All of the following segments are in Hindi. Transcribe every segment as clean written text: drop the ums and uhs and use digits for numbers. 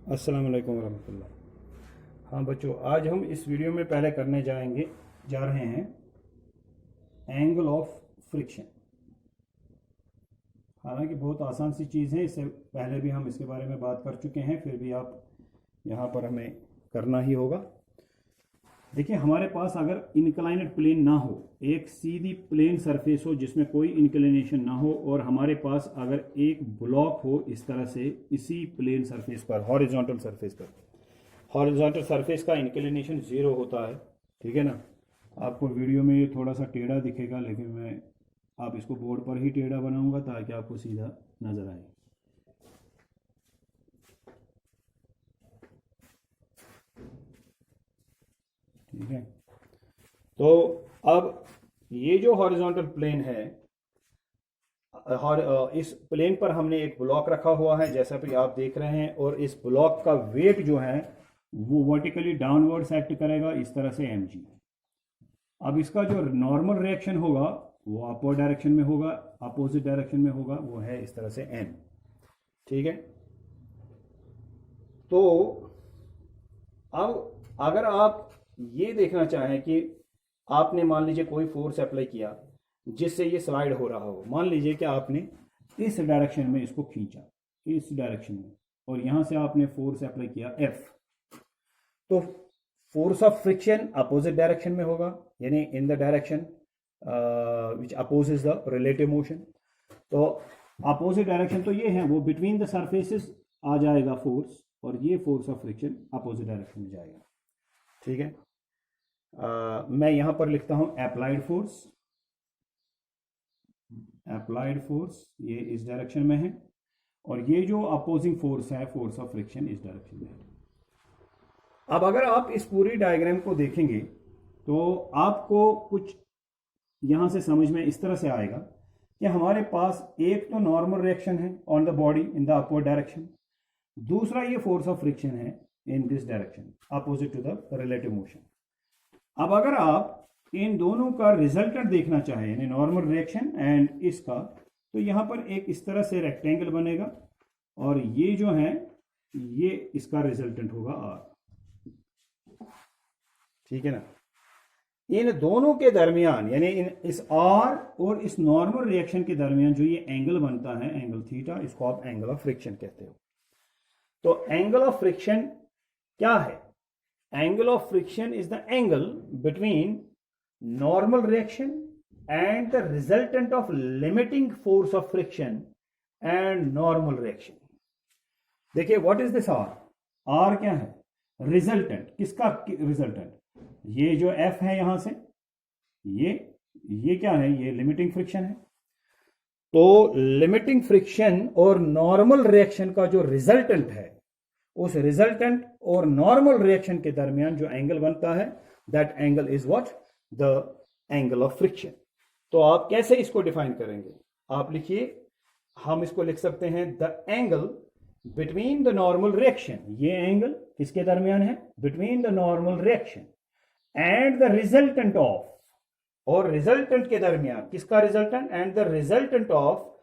अस्सलाम वालेकुम वरहमतुल्लाह। हाँ बच्चों, आज हम इस वीडियो में पहले करने जा रहे हैं एंगल ऑफ फ्रिक्शन। हालांकि बहुत आसान सी चीज़ है, इससे पहले भी हम इसके बारे में बात कर चुके हैं, फिर भी आप यहाँ पर हमें करना ही होगा। देखिए, हमारे पास अगर इंक्लाइनेड प्लेन ना हो, एक सीधी प्लेन सरफेस हो जिसमें कोई इंक्लिनेशन ना हो, और हमारे पास अगर एक ब्लॉक हो इस तरह से इसी प्लेन सरफेस पर, हॉरिजॉन्टल सरफेस पर, हॉरिजॉन्टल सरफेस का इंक्लिनेशन 0 होता है, ठीक है ना। आपको वीडियो में ये थोड़ा सा टेढ़ा दिखेगा, लेकिन मैं आप इसको बोर्ड पर ही टेढ़ा बनाऊंगा ताकि आपको सीधा नज़र आए। ठीक है, तो अब ये जो हॉरिजॉन्टल प्लेन है, इस प्लेन पर हमने एक ब्लॉक रखा हुआ है जैसा कि आप देख रहे हैं, और इस ब्लॉक का वेट जो है वो वर्टिकली डाउनवर्ड्स एक्ट करेगा इस तरह से mg। अब इसका जो नॉर्मल रिएक्शन होगा वो अपवर्ड डायरेक्शन में होगा, अपोजिट डायरेक्शन में होगा, वो है इस तरह से n। ठीक है, तो अब अगर आप ये देखना चाहें कि आपने मान लीजिए कोई फोर्स अप्लाई किया जिससे ये स्लाइड हो रहा हो, मान लीजिए कि आपने इस डायरेक्शन में इसको खींचा, इस डायरेक्शन में, और यहां से आपने फोर्स अप्लाई किया F, तो force of friction opposite direction में होगा, यानी in the direction which opposes the relative motion. तो अपोजिट डायरेक्शन तो ये है, वो बिटवीन द सरफेसेस आ जाएगा फोर्स, और ये force of friction opposite direction में जाएगा। ठीक है, मैं यहां पर लिखता हूं अप्लाइड फोर्स। अप्लाइड फोर्स ये इस डायरेक्शन में है, और ये जो अपोजिंग फोर्स है, फोर्स ऑफ फ्रिक्शन, इस डायरेक्शन में है। अब अगर आप इस पूरी डायग्राम को देखेंगे तो आपको कुछ यहां से समझ में इस तरह से आएगा कि हमारे पास एक तो नॉर्मल रिएक्शन है on the body in the upward direction, दूसरा ये फोर्स ऑफ फ्रिक्शन है in this direction opposite to the relative motion. अब अगर आप इन दोनों का रिजल्टेंट देखना चाहें, यानी नॉर्मल रिएक्शन एंड इसका, तो यहां पर एक इस तरह से रेक्टेंगल बनेगा, और ये जो है ये इसका रिजल्टेंट होगा R। ठीक है ना, इन दोनों के दरमियान, यानी इस R और इस नॉर्मल रिएक्शन के दरमियान जो ये एंगल बनता है, एंगल थीटा, इसको आप एंगल ऑफ फ्रिक्शन कहते हो। तो एंगल ऑफ फ्रिक्शन क्या है? Angle of friction is the angle between normal reaction and the resultant of limiting force of friction and normal reaction। देखिए, what is this R? R क्या है? रिजल्टेंट। किसका रिजल्टेंट? ये जो F है यहां से, ये क्या है? ये लिमिटिंग फ्रिक्शन है। तो लिमिटिंग फ्रिक्शन और नॉर्मल रिएक्शन का जो रिजल्टेंट है, उस रिजल्टेंट और नॉर्मल रिएक्शन के दरमियान जो एंगल बनता है, that angle is what? The angle of friction. तो आप कैसे इसको डिफाइन करेंगे? आप लिखिए, हम इसको लिख सकते हैं the angle between the normal reaction. ये एंगल किसके दरमियान है? Between the normal reaction and the resultant of, और रिजल्टेंट के दरमियान किसका resultant? And the resultant of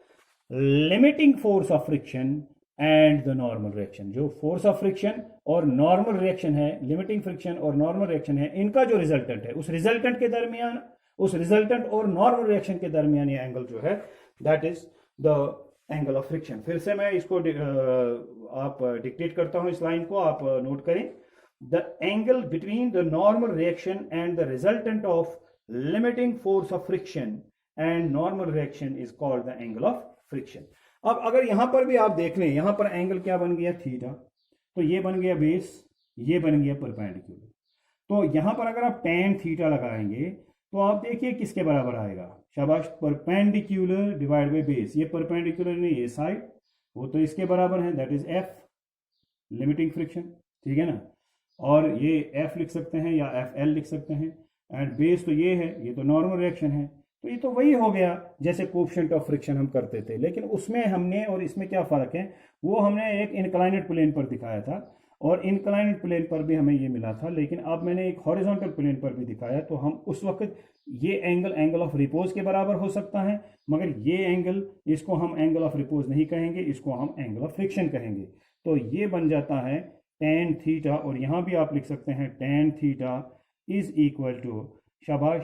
limiting force of friction and the normal reaction. जो फोर्स ऑफ फ्रिक्शन और नॉर्मल रिएक्शन है, लिमिटिंग फ्रिक्शन और नॉर्मल रिएक्शन है, इनका जो रिजल्टेंट है, उस रिजल्टेंट के दरमियान, उस रिजल्टेंट और नॉर्मल रिएक्शन के दरमियान ये एंगल जो है, that is the angle of friction. फिर से मैं इसको आप डिक्टेट करता हूं, इस लाइन को आप नोट करें। The angle between the normal reaction and the resultant of limiting force of friction and normal reaction is called the angle of friction. अब अगर यहां पर भी आप देख लें, यहां पर एंगल क्या बन गया? थीटा। तो ये बन गया बेस, ये बन गया परपेंडिकुलर। तो यहां पर अगर आप tan थीटा लगाएंगे तो आप देखिए किसके बराबर आएगा? शाबाश, परपेंडिकुलर डिवाइड बाय बेस। ये परपेंडिकुलर नहीं, ये साइड, वो तो इसके बराबर है, that is F, limiting friction. ठीक है ना, और ये F लिख सकते हैं या FL लिख सकते हैं, एंड बेस तो ये है, ये तो नॉर्मल रिएक्शन है। तो ये तो वही हो गया जैसे कोएफिशिएंट ऑफ फ्रिक्शन हम करते थे, लेकिन उसमें हमने, और इसमें क्या फर्क है, वो हमने एक इंक्लाइनेड प्लेन पर दिखाया था, और इंक्लाइनेड प्लेन पर भी हमें ये मिला था, लेकिन अब मैंने एक हॉरिजॉन्टल प्लेन पर भी दिखाया। तो हम उस वक्त ये एंगल ऑफ रिपोज के बराबर हो सकता है, मगर ये एंगल, इसको हम एंगल ऑफ रिपोज नहीं कहेंगे, इसको हम एंगल ऑफ फ्रिक्शन कहेंगे। तो ये बन जाता है tan थीटा, और यहाँ भी आप लिख सकते हैं tan theta is equal to, शाबाश,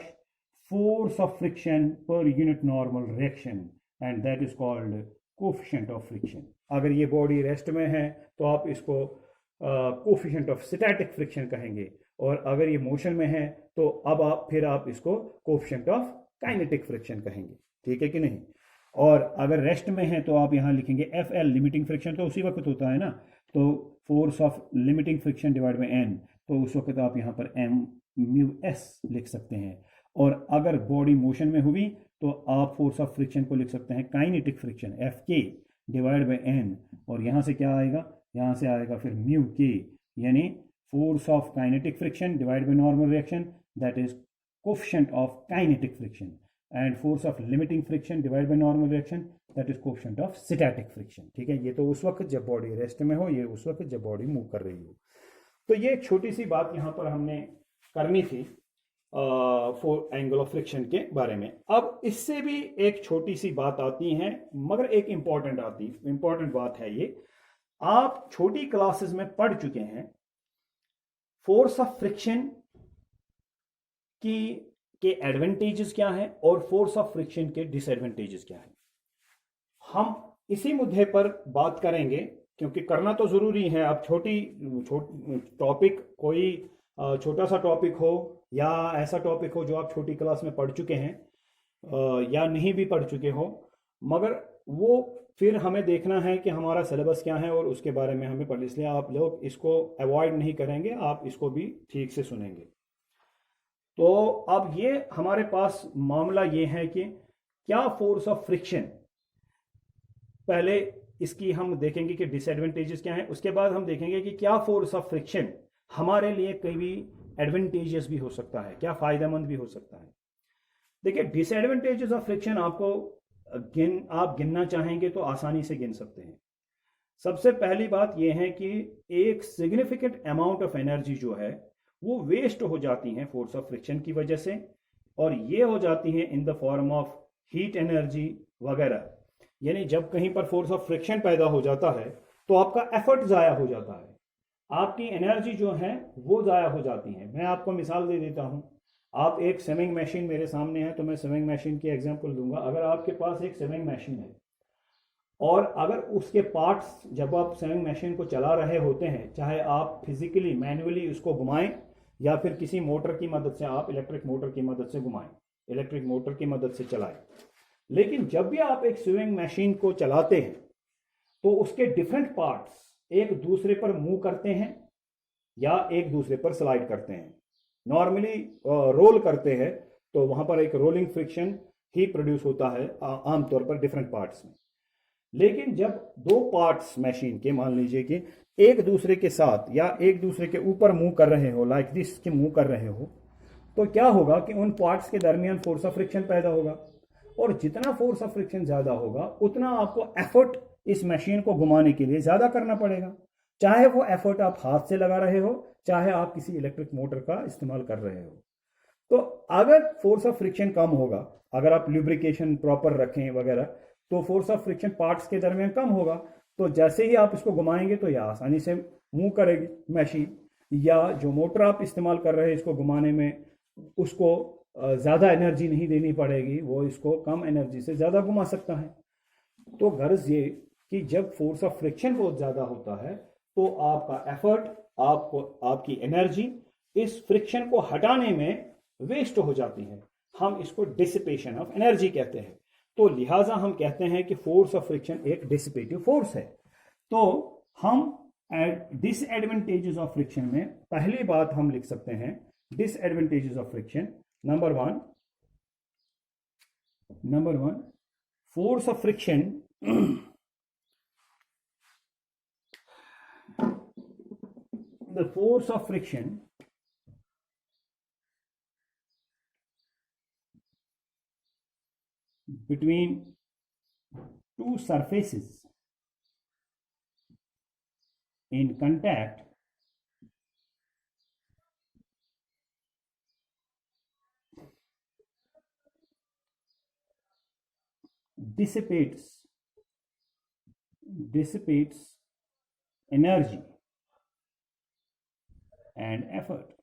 force of friction per unit normal reaction, and that is called coefficient of friction. अगर ये बॉडी रेस्ट में है तो आप इसको कोफिशिएंट ऑफ स्टैटिक फ्रिक्शन कहेंगे, और अगर ये मोशन में है तो अब आप इसको कोफिशिएंट ऑफ काइनेटिक फ्रिक्शन कहेंगे। ठीक है कि नहीं? और अगर रेस्ट में है तो आप यहाँ लिखेंगे एफ एल, लिमिटिंग फ्रिक्शन तो उसी वक्त होता है ना, तो force of limiting friction divide by N, तो उस वक्त आप यहाँ पर एम म्यू एस लिख सकते हैं। और अगर बॉडी मोशन में हुई तो आप फोर्स ऑफ फ्रिक्शन को लिख सकते हैं काइनेटिक फ्रिक्शन, एफ के डिवाइड बाई एन, और यहाँ से क्या आएगा, यहाँ से आएगा फिर म्यू के, यानी force of kinetic friction divide by normal reaction, that is coefficient of kinetic friction, and force of limiting friction divide by normal reaction, that is coefficient of static friction. ठीक है, ये तो उस वक्त जब बॉडी रेस्ट में हो, ये उस वक्त जब बॉडी मूव कर रही हो। तो ये एक छोटी सी बात यहाँ पर हमने करनी थी फोर एंगल ऑफ फ्रिक्शन के बारे में। अब इससे भी एक छोटी सी बात आती है, मगर एक इंपॉर्टेंट बात है ये, आप छोटी क्लासेस में पढ़ चुके हैं फोर्स ऑफ फ्रिक्शन के एडवांटेजेस क्या हैं और फोर्स ऑफ फ्रिक्शन के डिसएडवांटेजेस क्या हैं। हम इसी मुद्दे पर बात करेंगे क्योंकि करना तो जरूरी है। अब टॉपिक कोई छोटा सा टॉपिक हो या ऐसा टॉपिक हो जो आप छोटी क्लास में पढ़ चुके हैं या नहीं भी पढ़ चुके हो, मगर वो फिर हमें देखना है कि हमारा सिलेबस क्या है और उसके बारे में हमें पढ़, इसलिए आप लोग इसको अवॉइड नहीं करेंगे, आप इसको भी ठीक से सुनेंगे। तो अब ये हमारे पास मामला ये है कि क्या फोर्स ऑफ फ्रिक्शन, पहले इसकी हम देखेंगे कि डिसएडवांटेजेस क्या है, उसके बाद हम देखेंगे कि क्या फोर्स ऑफ फ्रिक्शन हमारे लिए कभी एडवांटेजेस भी हो सकता है, क्या फायदेमंद भी हो सकता है। देखिए, डिसएडवांटेजेस ऑफ फ्रिक्शन आपको आप गिनना चाहेंगे तो आसानी से गिन सकते हैं। सबसे पहली बात यह है कि एक सिग्निफिकेंट अमाउंट ऑफ एनर्जी जो है वो वेस्ट हो जाती है फोर्स ऑफ फ्रिक्शन की वजह से, और ये हो जाती है in the form of heat energy वगैरह। यानी जब कहीं पर फोर्स ऑफ फ्रिक्शन पैदा हो जाता है तो आपका एफर्ट ज़ाया हो जाता है, आपकी एनर्जी जो है वो ज़ाया हो जाती है। मैं आपको मिसाल दे देता हूँ, आप एक स्विमिंग मशीन मेरे सामने है तो मैं स्विमिंग मशीन की एग्जांपल दूंगा। अगर आपके पास एक स्विमिंग मशीन है और अगर उसके पार्ट्स, जब आप स्विमिंग मशीन को चला रहे होते हैं, चाहे आप फिजिकली मैन्युअली उसको घुमाएं या फिर किसी मोटर की मदद से, आप इलेक्ट्रिक मोटर की मदद से घुमाएं, इलेक्ट्रिक मोटर की मदद से चलाएं, लेकिन जब भी आप एक स्विमिंग मशीन को चलाते हैं तो उसके डिफरेंट पार्ट्स एक दूसरे पर मूव करते हैं या एक दूसरे पर स्लाइड करते हैं। नॉर्मली रोल करते हैं तो वहां पर एक रोलिंग फ्रिक्शन ही प्रोड्यूस होता है आमतौर पर डिफरेंट पार्ट्स में। लेकिन जब दो पार्ट्स मशीन के, मान लीजिए कि एक दूसरे के साथ या एक दूसरे के ऊपर मूव कर रहे हो, लाइक दिस के मूव कर रहे हो, तो क्या होगा कि उन पार्ट्स के दरमियान फोर्स ऑफ फ्रिक्शन पैदा होगा, और जितना फोर्स ऑफ फ्रिक्शन ज्यादा होगा उतना आपको एफर्ट इस मशीन को घुमाने के लिए ज्यादा करना पड़ेगा, चाहे वो एफर्ट आप हाथ से लगा रहे हो, चाहे आप किसी इलेक्ट्रिक मोटर का इस्तेमाल कर रहे हो। तो अगर फोर्स ऑफ फ्रिक्शन कम होगा, अगर आप लुब्रिकेशन प्रॉपर रखें वगैरह, तो फोर्स ऑफ फ्रिक्शन पार्ट्स के दरमियान कम होगा, तो जैसे ही आप इसको घुमाएंगे तो यह आसानी से मूव करेगी मशीन, या जो मोटर आप इस्तेमाल कर रहे हैं इसको घुमाने में, उसको ज़्यादा एनर्जी नहीं देनी पड़ेगी, वो इसको कम एनर्जी से ज़्यादा घुमा सकता है। तो गर्ज ये कि जब फोर्स ऑफ फ्रिक्शन बहुत ज़्यादा होता है तो आपका एफर्ट, आपकी एनर्जी इस फ्रिक्शन को हटाने में वेस्ट हो जाती है। हम इसको डिसिपेशन ऑफ एनर्जी कहते हैं। तो लिहाजा हम कहते हैं कि फोर्स ऑफ फ्रिक्शन एक डिसिपेटिव फोर्स है। तो हम डिसएडवांटेजेस ऑफ फ्रिक्शन में पहली बात हम लिख सकते हैं, disadvantages of friction, number one, force of friction the force of friction between two surfaces in contact dissipates energy and effort.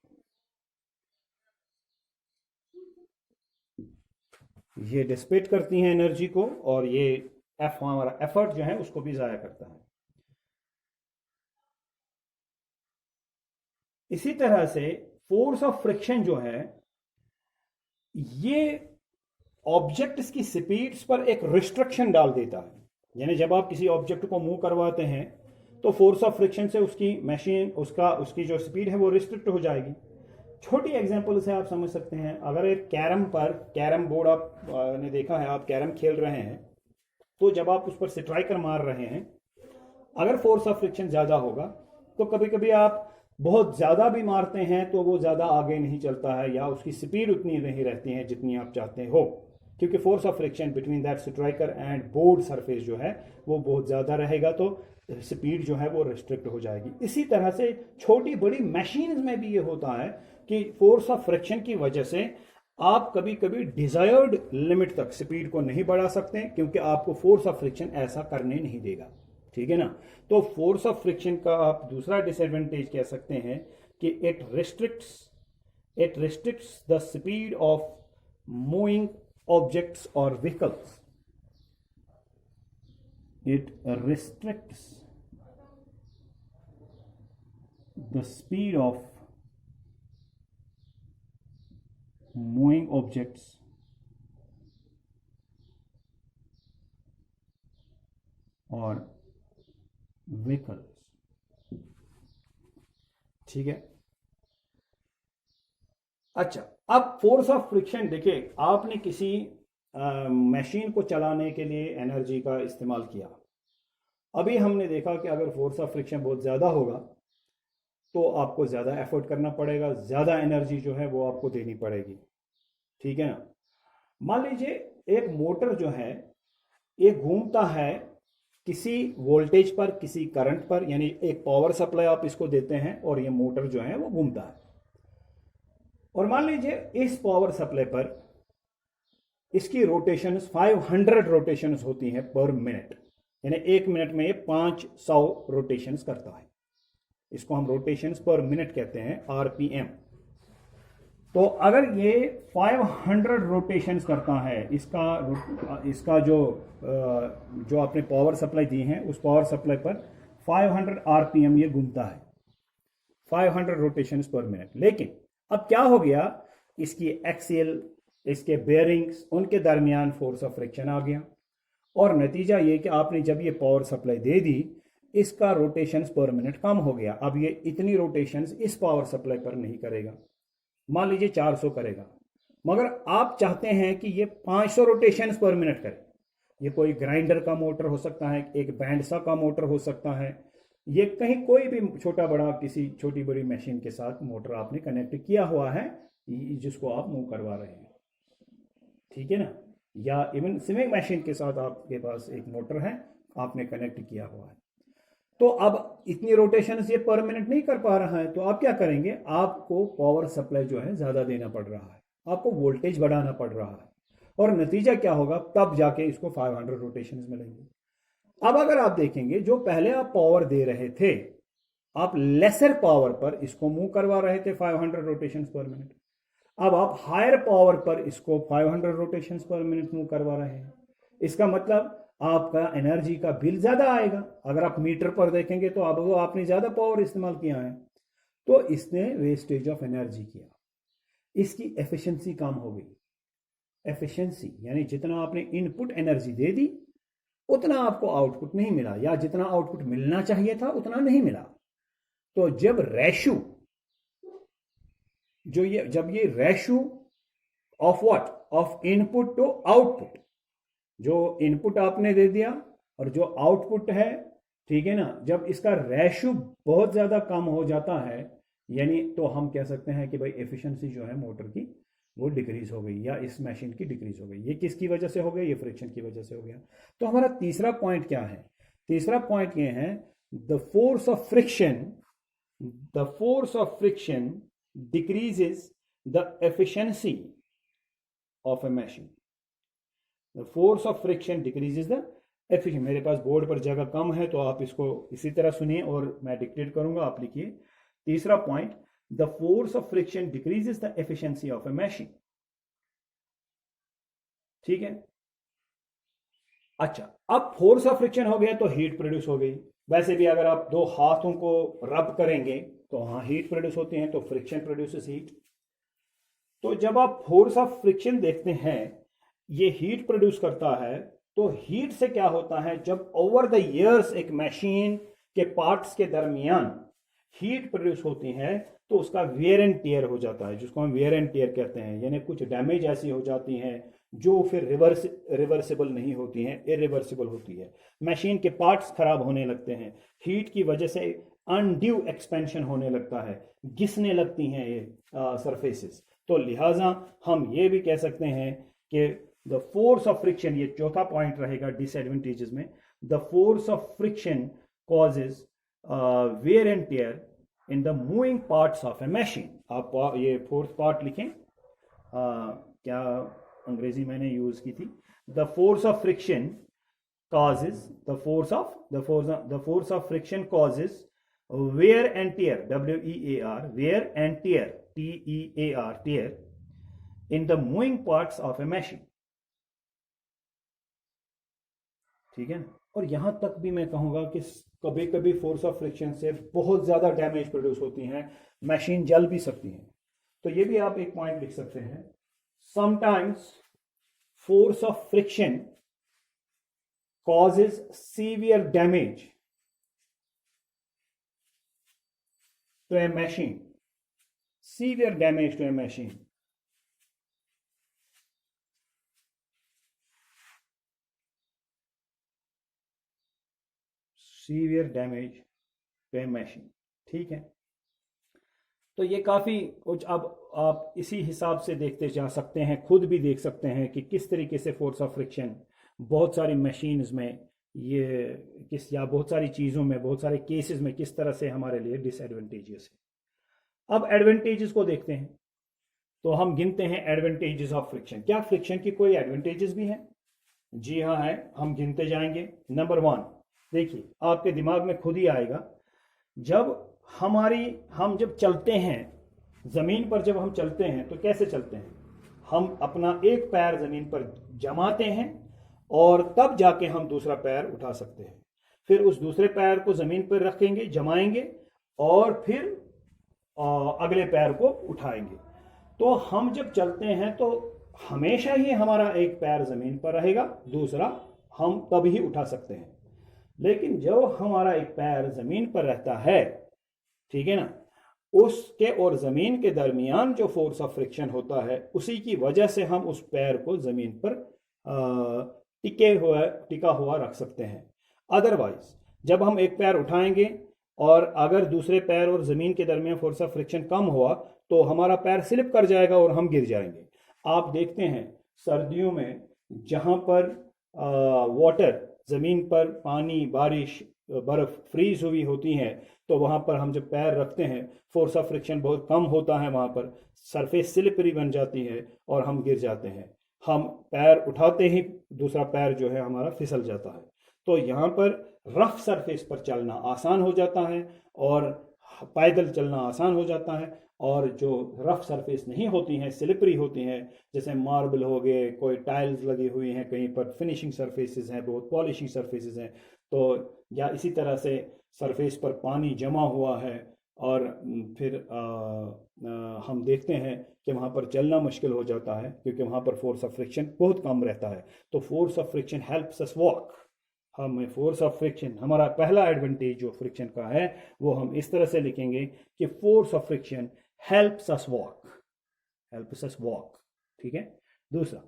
ये डिसिपेट करती हैं एनर्जी को, और ये हमारा एफर्ट जो है उसको भी ज़ाया करता है। इसी तरह से फोर्स ऑफ फ्रिक्शन जो है ये ऑब्जेक्ट्स की स्पीड्स पर एक रिस्ट्रिक्शन डाल देता है। यानी जब आप किसी ऑब्जेक्ट को मूव करवाते हैं तो फोर्स ऑफ फ्रिक्शन से उसकी मशीन उसकी जो स्पीड है वो रिस्ट्रिक्ट हो जाएगी। छोटी एग्जांपल से आप समझ सकते हैं, अगर एक कैरम बोर्ड आप ने देखा है, आप कैरम खेल रहे हैं, तो जब आप उस पर स्ट्राइकर मार रहे हैं, अगर फोर्स ऑफ फ्रिक्शन ज़्यादा होगा तो कभी कभी आप बहुत ज़्यादा भी मारते हैं तो वो ज़्यादा आगे नहीं चलता है, या उसकी स्पीड उतनी नहीं रहती है जितनी आप चाहते हो, क्योंकि force of friction between that striker end board surface जो है वो बहुत ज़्यादा रहेगा, तो स्पीड जो है वो रिस्ट्रिक्ट हो जाएगी। इसी तरह से छोटी बड़ी मशीन्स में भी ये होता है कि फोर्स ऑफ फ्रिक्शन की वजह से आप कभी कभी डिजायर्ड लिमिट तक स्पीड को नहीं बढ़ा सकते, क्योंकि आपको फोर्स ऑफ फ्रिक्शन ऐसा करने नहीं देगा। ठीक है ना। तो फोर्स ऑफ फ्रिक्शन का आप दूसरा डिसएडवांटेज कह सकते हैं कि it restricts the speed of moving objects और vehicles. It restricts the speed of moving objects और vehicles। ठीक है। अच्छा, अब फोर्स ऑफ फ्रिक्शन देखिए, आपने किसी मशीन को चलाने के लिए एनर्जी का इस्तेमाल किया। अभी हमने देखा कि अगर फोर्स ऑफ फ्रिक्शन बहुत ज़्यादा होगा तो आपको ज़्यादा एफर्ट करना पड़ेगा, ज़्यादा एनर्जी जो है वो आपको देनी पड़ेगी। ठीक है ना। मान लीजिए एक मोटर जो है ये घूमता है किसी वोल्टेज पर, किसी करंट पर, यानी एक पावर सप्लाई आप इसको देते हैं और ये मोटर जो है वो घूमता है। और मान लीजिए इस पावर सप्लाई पर इसकी रोटेशंस 500 रोटेशंस होती हैं पर मिनट, यानी एक मिनट में ये 500 रोटेशंस करता है। इसको हम रोटेशंस पर मिनट कहते हैं, आरपीएम। तो अगर ये 500 रोटेशंस करता है, इसका जो आपने पावर सप्लाई दी है उस पावर सप्लाई पर 500 आरपीएम ये घूमता है, 500 रोटेशंस पर मिनट। लेकिन अब क्या हो गया, इसकी एक्सियल, इसके बेयरिंग्स, उनके दरमियान फोर्स ऑफ फ्रिक्शन आ गया, और नतीजा ये कि आपने जब ये पावर सप्लाई दे दी इसका रोटेशंस पर मिनट कम हो गया। अब ये इतनी रोटेशंस इस पावर सप्लाई पर नहीं करेगा, मान लीजिए 400 करेगा, मगर आप चाहते हैं कि ये 500 रोटेशंस पर मिनट करे। ये कोई ग्राइंडर का मोटर हो सकता है, एक बैंडसा का मोटर हो सकता है, ये कहीं कोई भी छोटा बड़ा किसी छोटी बड़ी मशीन के साथ मोटर आपने कनेक्ट किया हुआ है जिसको आप मूव करवा रहे हैं। ठीक है ना। या इवन स्विमिंग मशीन के साथ आपके पास एक मोटर है, आपने कनेक्ट किया हुआ है। तो अब इतनी रोटेशन ये पर मिनट नहीं कर पा रहा है, तो आप क्या करेंगे, आपको पावर सप्लाई जो है ज़्यादा देना पड़ रहा है, आपको वोल्टेज बढ़ाना पड़ रहा है, और नतीजा क्या होगा, तब जाके इसको 500 रोटेशन मिलेंगे। अब अगर आप देखेंगे जो पहले आप पावर दे रहे थे, आप लेसर पावर पर इसको मूव करवा रहे थे 500 रोटेशन पर मिनट, अब आप हायर पावर पर इसको 500 रोटेशन पर मिनट मूव करवा रहे हैं। इसका मतलब आपका एनर्जी का बिल ज़्यादा आएगा। अगर आप मीटर पर देखेंगे तो अब वो आपने ज़्यादा पावर इस्तेमाल किया है, तो इसने वेस्टेज ऑफ एनर्जी किया, इसकी एफिशिएंसी कम हो गई। एफिशिएंसी यानी जितना आपने इनपुट एनर्जी दे दी उतना आपको आउटपुट नहीं मिला, या जितना आउटपुट मिलना चाहिए था उतना नहीं मिला। तो जब रेशो जब ये ratio of what, of input to output, जो इनपुट आपने दे दिया और जो आउटपुट है, ठीक है ना, जब इसका रेशो बहुत ज्यादा कम हो जाता है, यानी तो हम कह सकते हैं कि भाई एफिशिएंसी जो है मोटर की वो डिक्रीज हो गई, या इस मशीन की डिक्रीज हो गई। ये किसकी वजह से हो गया, ये फ्रिक्शन की वजह से हो गया। तो हमारा तीसरा पॉइंट क्या है, तीसरा पॉइंट ये है, the force of friction decreases the efficiency of a machine. The force of friction decreases the efficient, मेरे पास बोर्ड पर जगह कम है तो आप इसको इसी तरह सुनिए और मैं डिक्टेट करूंगा, आप लिखिए। तीसरा point, the force of friction decreases the efficiency of a machine. ठीक है। अच्छा, अब फोर्स ऑफ फ्रिक्शन हो गया तो हीट प्रोड्यूस हो गई। वैसे भी अगर आप दो हाथों को रब करेंगे तो हाँ हीट प्रोड्यूस होती है, तो फ्रिक्शन प्रोड्यूसेस हीट। तो जब आप फोर्स ऑफ फ्रिक्शन देखते हैं, ये हीट प्रोड्यूस करता है, तो हीट से क्या होता है, जब ओवर द ईयर्स एक मशीन के पार्ट्स के दरमियान हीट प्रोड्यूस होती है तो उसका वेयर एंड टियर हो जाता है, जिसको हम वेयर एंड टियर कहते हैं। यानी कुछ डैमेज ऐसी हो जाती हैं जो फिर रिवर्सिबल नहीं होती हैं, इरिवर्सिबल होती है। मशीन के पार्ट्स खराब होने लगते हैं, हीट की वजह से अनड्यू एक्सपेंशन होने लगता है, घिसने लगती हैं ये सरफेसेस। तो लिहाजा हम ये भी कह सकते हैं कि द फोर्स ऑफ फ्रिक्शन, ये चौथा पॉइंट रहेगा डिसएडवांटेजेस में, the force of friction causes wear and tear in the moving parts of a machine. आप ये फोर्थ पार्ट लिखें, क्या अंग्रेजी मैंने यूज की थी, the force of friction causes the force of friction causes wear and tear, wear, wear and tear, tear, tear in the moving parts of a machine। ठीक है ना। और यहां तक भी मैं कहूंगा कि कभी कभी फोर्स ऑफ फ्रिक्शन से बहुत ज्यादा डैमेज प्रोड्यूस होती हैं, मशीन जल भी सकती है। तो ये भी आप एक पॉइंट लिख सकते हैं, sometimes force of friction causes severe damage to a machine, severe damage to a machine। severe damage to a machine। ठीक है। तो ये काफ़ी कुछ, अब आप इसी हिसाब से देखते जा सकते हैं, खुद भी देख सकते हैं कि किस तरीके से फोर्स ऑफ फ्रिक्शन बहुत सारी मशीन्स में ये किस, या बहुत सारी चीज़ों में, बहुत सारे केसेस में किस तरह से हमारे लिए डिसएडवांटेजेस है। अब एडवांटेजेस को देखते हैं, तो हम गिनते हैं एडवांटेजेस ऑफ फ्रिक्शन। क्या फ्रिक्शन की कोई एडवांटेजेस भी हैं? जी हाँ है, हम गिनते जाएंगे। नंबर 1, देखिए आपके दिमाग में खुद ही आएगा, जब हम जब चलते हैं ज़मीन पर, जब हम चलते हैं तो कैसे चलते हैं, हम अपना एक पैर ज़मीन पर जमाते हैं और तब जाके हम दूसरा पैर उठा सकते हैं। फिर उस दूसरे पैर को ज़मीन पर रखेंगे, जमाएंगे और फिर अगले पैर को उठाएंगे। तो हम जब चलते हैं तो हमेशा ही हमारा एक पैर ज़मीन पर रहेगा, दूसरा हम तब ही उठा सकते हैं। लेकिन जब हमारा एक पैर ज़मीन पर रहता है, ठीक है ना, उसके और ज़मीन के दरमियान जो फोर्स ऑफ फ्रिक्शन होता है, उसी की वजह से हम उस पैर को ज़मीन पर टिका हुआ रख सकते हैं। अदरवाइज जब हम एक पैर उठाएंगे और अगर दूसरे पैर और ज़मीन के दरमियान फोर्स ऑफ फ्रिक्शन कम हुआ तो हमारा पैर स्लिप कर जाएगा और हम गिर जाएंगे। आप देखते हैं सर्दियों में जहाँ पर वाटर, ज़मीन पर पानी, बारिश, बर्फ़ फ्रीज हुई होती है, तो वहाँ पर हम जब पैर रखते हैं फोर्स ऑफ फ्रिक्शन बहुत कम होता है, वहाँ पर सरफेस स्लिपरी बन जाती है और हम गिर जाते हैं। हम पैर उठाते ही दूसरा पैर जो है हमारा फिसल जाता है। तो यहाँ पर रफ सरफेस पर चलना आसान हो जाता है और पैदल चलना आसान हो जाता है, और जो रफ सरफेस नहीं होती हैं, स्लिपरी होती हैं, जैसे मार्बल हो गए, कोई टाइल्स लगी हुई हैं, कहीं पर फिनिशिंग सरफेसेस हैं, बहुत पॉलिशिंग सरफेसेस हैं, तो या इसी तरह से सरफेस पर पानी जमा हुआ है और फिर हम देखते हैं कि वहाँ पर चलना मुश्किल हो जाता है क्योंकि वहाँ पर फोर्स ऑफ फ्रिक्शन बहुत कम रहता है। तो force of friction helps us walk. हमें फोर्स ऑफ फ्रिक्शन, हमारा पहला एडवांटेज जो फ्रिक्शन का है वो हम इस तरह से लिखेंगे कि force of friction helps us walk, helps us walk. ठीक है। दूसरा,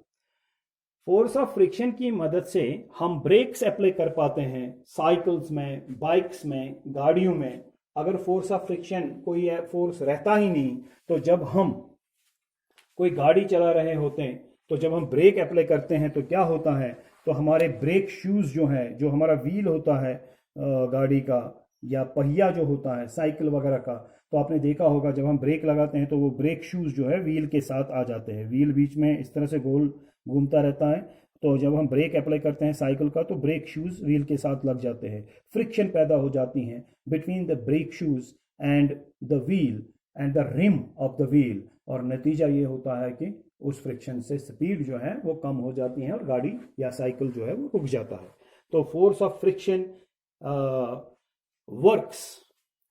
फोर्स ऑफ फ्रिक्शन की मदद से हम ब्रेक्स अप्लाई कर पाते हैं साइकिल्स में, बाइक्स में, गाड़ियों में। अगर फोर्स ऑफ फ्रिक्शन कोई फोर्स रहता ही नहीं तो जब हम कोई गाड़ी चला रहे होते हैं तो जब हम ब्रेक अप्लाई करते हैं तो क्या होता है, तो हमारे ब्रेक शूज़ जो है, जो हमारा व्हील होता है गाड़ी का या पहिया जो होता है साइकिल वगैरह का, तो आपने देखा होगा जब हम ब्रेक लगाते हैं तो वो ब्रेक शूज़ जो है व्हील के साथ आ जाते हैं। व्हील बीच में इस तरह से गोल घूमता रहता है तो जब हम ब्रेक अप्लाई करते हैं साइकिल का तो ब्रेक शूज व्हील के साथ लग जाते हैं, फ्रिक्शन पैदा हो जाती है between the brake shoes and the wheel and the rim of the wheel, और नतीजा ये होता है कि उस फ्रिक्शन से स्पीड जो है वो कम हो जाती है और गाड़ी या साइकिल जो है वो रुक जाता है। तो force of friction works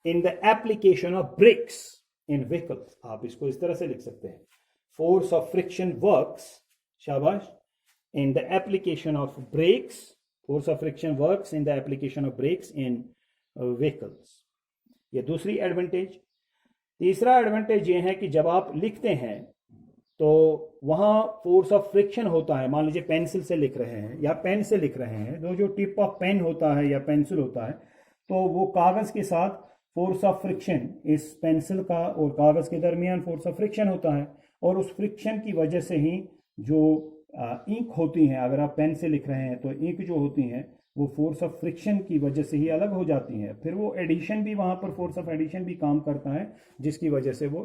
in the application of brakes in vehicles. आप इसको इस तरह से लिख सकते हैं, फोर्स ऑफ फ्रिक्शन वर्क्स, शाबाश, in the application of brakes, force of friction works in the application of brakes in vehicles। ये दूसरी एडवांटेज। तीसरा एडवांटेज ये है कि जब आप लिखते हैं तो वहाँ फोर्स ऑफ फ्रिक्शन होता है। मान लीजिए पेंसिल से लिख रहे हैं या पेन से लिख रहे हैं, तो जो टिप ऑफ पेन होता है या पेंसिल होता है तो वो कागज़ के साथ फोर्स ऑफ फ्रिक्शन, इस पेंसिल का और कागज़ के दरमियान फोर्स ऑफ फ्रिक्शन होता है, और उस फ्रिक्शन की वजह से ही जो इंक होती हैं, अगर आप पेन से लिख रहे हैं तो इंक जो होती हैं वो फोर्स ऑफ फ्रिक्शन की वजह से ही अलग हो जाती हैं। फिर वो एडिशन भी, वहाँ पर फोर्स ऑफ एडिशन भी काम करता है जिसकी वजह से वो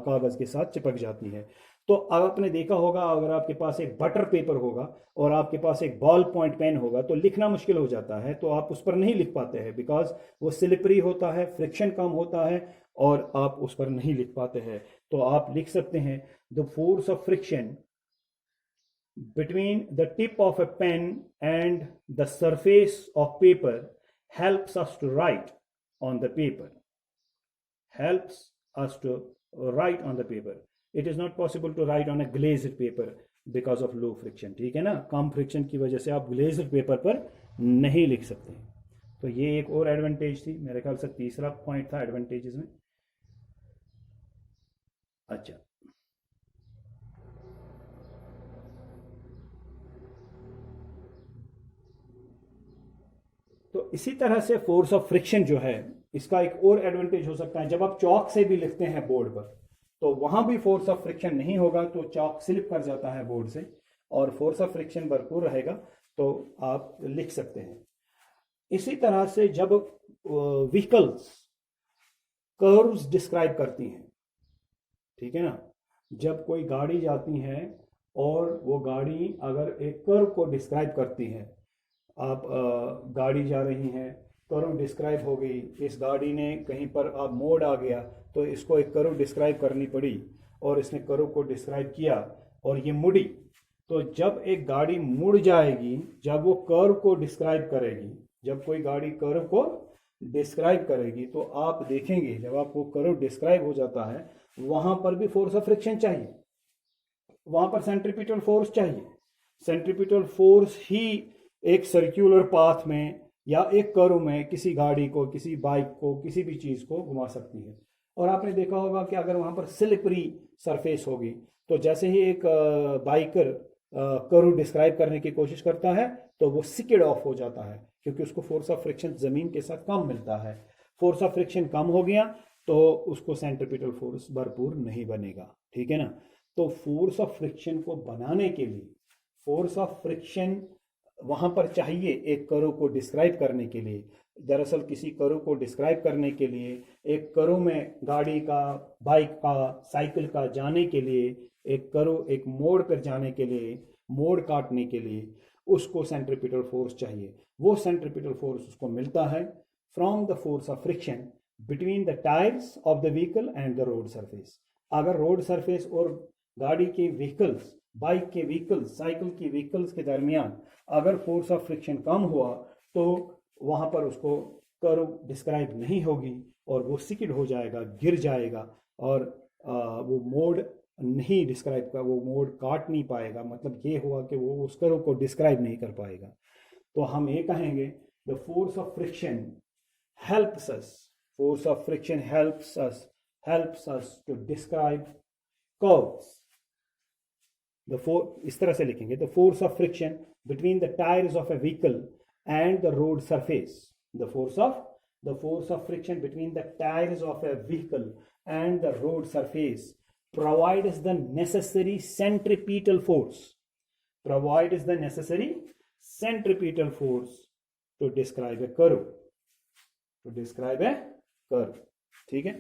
कागज़ के साथ चिपक जाती है। तो आपने देखा होगा, अगर आपके पास एक बटर पेपर होगा और आपके पास एक बॉल पॉइंट पेन होगा तो लिखना मुश्किल हो जाता है, तो आप उस पर नहीं लिख पाते हैं बिकॉज वो स्लिपरी होता है, फ्रिक्शन कम होता है और आप उस पर नहीं लिख पाते हैं। तो आप लिख सकते हैं the force of friction between the tip of a pen and the surface of paper helps us to write on the paper, helps us to write on the paper। It is not possible to write on a glazed paper because of low friction, ठीक है ना, कम फ्रिक्शन की वजह से आप glazed पेपर पर नहीं लिख सकते। तो ये एक और एडवांटेज थी, मेरे ख्याल से तीसरा पॉइंट था एडवांटेजेस में। अच्छा, तो इसी तरह से फोर्स ऑफ फ्रिक्शन जो है, इसका एक और एडवांटेज हो सकता है, जब आप चौक से भी लिखते हैं बोर्ड पर तो वहां भी फोर्स ऑफ फ्रिक्शन नहीं होगा तो चौक स्लिप कर जाता है बोर्ड से, और फोर्स ऑफ फ्रिक्शन भरपूर रहेगा तो आप लिख सकते हैं। इसी तरह से जब व्हीकल्स कर्व्स डिस्क्राइब करती हैं, ठीक है ना, जब कोई गाड़ी जाती है और वो गाड़ी अगर एक कर्व को डिस्क्राइब करती है, आप गाड़ी जा रही हैं, कर्व डिस्क्राइब हो गई, इस गाड़ी ने कहीं पर आप मोड़ आ गया तो इसको एक कर्व डिस्क्राइब करनी पड़ी और इसने कर्व को डिस्क्राइब किया और ये मुड़ी, तो जब एक गाड़ी मुड़ जाएगी, जब वो कर्व को डिस्क्राइब करेगी, जब कोई गाड़ी कर्व को डिस्क्राइब करेगी तो आप देखेंगे जब आपको कर्व डिस्क्राइब हो जाता है वहां पर भी फोर्स ऑफ फ्रिक्शन चाहिए, वहां पर सेंट्रीपिटल फोर्स चाहिए। सेंट्रीपिटल फोर्स ही एक सर्कुलर पाथ में या एक कर्व में किसी गाड़ी को, किसी बाइक को, किसी भी चीज को घुमा सकती है। और आपने देखा होगा कि अगर वहां पर स्लिपरी सरफेस होगी तो जैसे ही एक बाइकर कर्व डिस्क्राइब करने की कोशिश करता है तो वो सिकेड ऑफ हो जाता है क्योंकि उसको फोर्स ऑफ फ्रिक्शन जमीन के साथ कम मिलता है। फोर्स ऑफ फ्रिक्शन कम हो गया तो उसको सेंट्रीपिटल फोर्स भरपूर नहीं बनेगा, ठीक है ना। तो फोर्स ऑफ फ्रिक्शन को बनाने के लिए, फोर्स ऑफ फ्रिक्शन वहां पर चाहिए एक कर्व को डिस्क्राइब करने के लिए। दरअसल किसी कर्व को डिस्क्राइब करने के लिए, एक कर्व में गाड़ी का, बाइक का, साइकिल का जाने के लिए, एक कर्व, एक मोड़ पर जाने के लिए, मोड़ काटने के लिए उसको सेंट्रीपिटल फोर्स चाहिए। वो सेंट्रीपिटल फोर्स उसको मिलता है from the force of friction between the tyres of the vehicle and the road surface. अगर रोड सरफेस और गाड़ी के व्हीकल्स, बाइक के व्हीकल्स, साइकिल के व्हीकल्स के दरमियान अगर फोर्स ऑफ फ्रिक्शन कम हुआ तो वहां पर उसको कर्व डिस्क्राइब नहीं होगी और वो सिकिड हो जाएगा, गिर जाएगा और वो मोड़ नहीं डिस्क्राइब का, वो मोड़ काट नहीं पाएगा। मतलब ये हुआ कि वो उस कर्व को डिस्क्राइब नहीं कर पाएगा। तो हम ये कहेंगे the force of friction helps us, force of friction helps us to describe curves. इस तरह से लिखेंगे the force of friction between the tyres of a vehicle and the road surface, the force of friction between the tires of a vehicle and the road surface provides the necessary centripetal force, to describe a curve, ठीक है।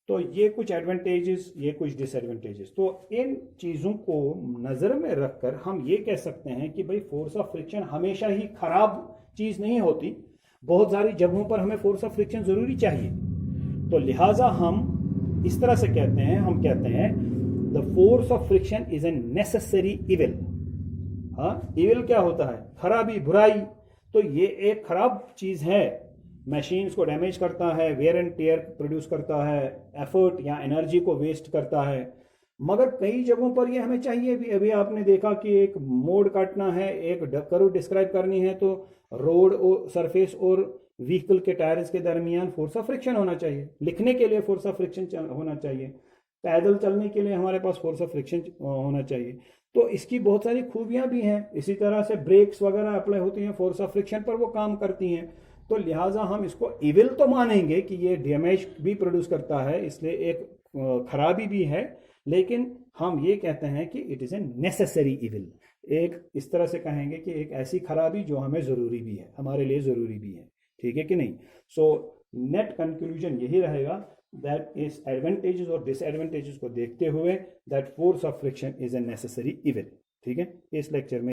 तो ये कुछ एडवांटेजेस, ये कुछ डिसएडवांटेजेस। तो इन चीज़ों को नज़र में रखकर हम ये कह सकते हैं कि भाई फोर्स ऑफ फ्रिक्शन हमेशा ही खराब चीज़ नहीं होती, बहुत सारी जगहों पर हमें फोर्स ऑफ फ्रिक्शन ज़रूरी चाहिए। तो लिहाजा हम इस तरह से कहते हैं, हम कहते हैं the force of friction is a necessary evil. हाँ, इविल क्या होता है? खराबी, बुराई। तो ये एक खराब चीज़ है, मशीन्स को डैमेज करता है, वेयर एंड टेयर प्रोड्यूस करता है, एफर्ट या एनर्जी को वेस्ट करता है। मगर कई जगहों पर ये हमें चाहिए भी। अभी आपने देखा कि एक मोड काटना है, एक कर्व डिस्क्राइब करनी है, तो रोड और सरफेस और व्हीकल के टायर्स के दरमियान फोर्स ऑफ फ्रिक्शन होना चाहिए। लिखने के लिए फोर्स ऑफ फ्रिक्शन होना चाहिए, पैदल चलने के लिए हमारे पास फोर्स ऑफ फ्रिक्शन होना चाहिए। तो इसकी बहुत सारी खूबियां भी हैं। इसी तरह से ब्रेक्स वगैरह अप्लाई होती हैं, फोर्स ऑफ फ्रिक्शन पर वो काम करती हैं। तो लिहाजा हम इसको इविल तो मानेंगे कि ये डैमेज भी प्रोड्यूस करता है, इसलिए एक खराबी भी है, लेकिन हम ये कहते हैं कि it is a necessary evil. एक इस तरह से कहेंगे कि एक ऐसी खराबी जो हमें ज़रूरी भी है, हमारे लिए ज़रूरी भी है। ठीक है कि नहीं? सो नेट कंक्लूजन यही रहेगा दैट इस एडवांटेजेस और डिसएडवांटेजेस को देखते हुए that force of friction is a necessary evil. ठीक है, इस लेक्चर में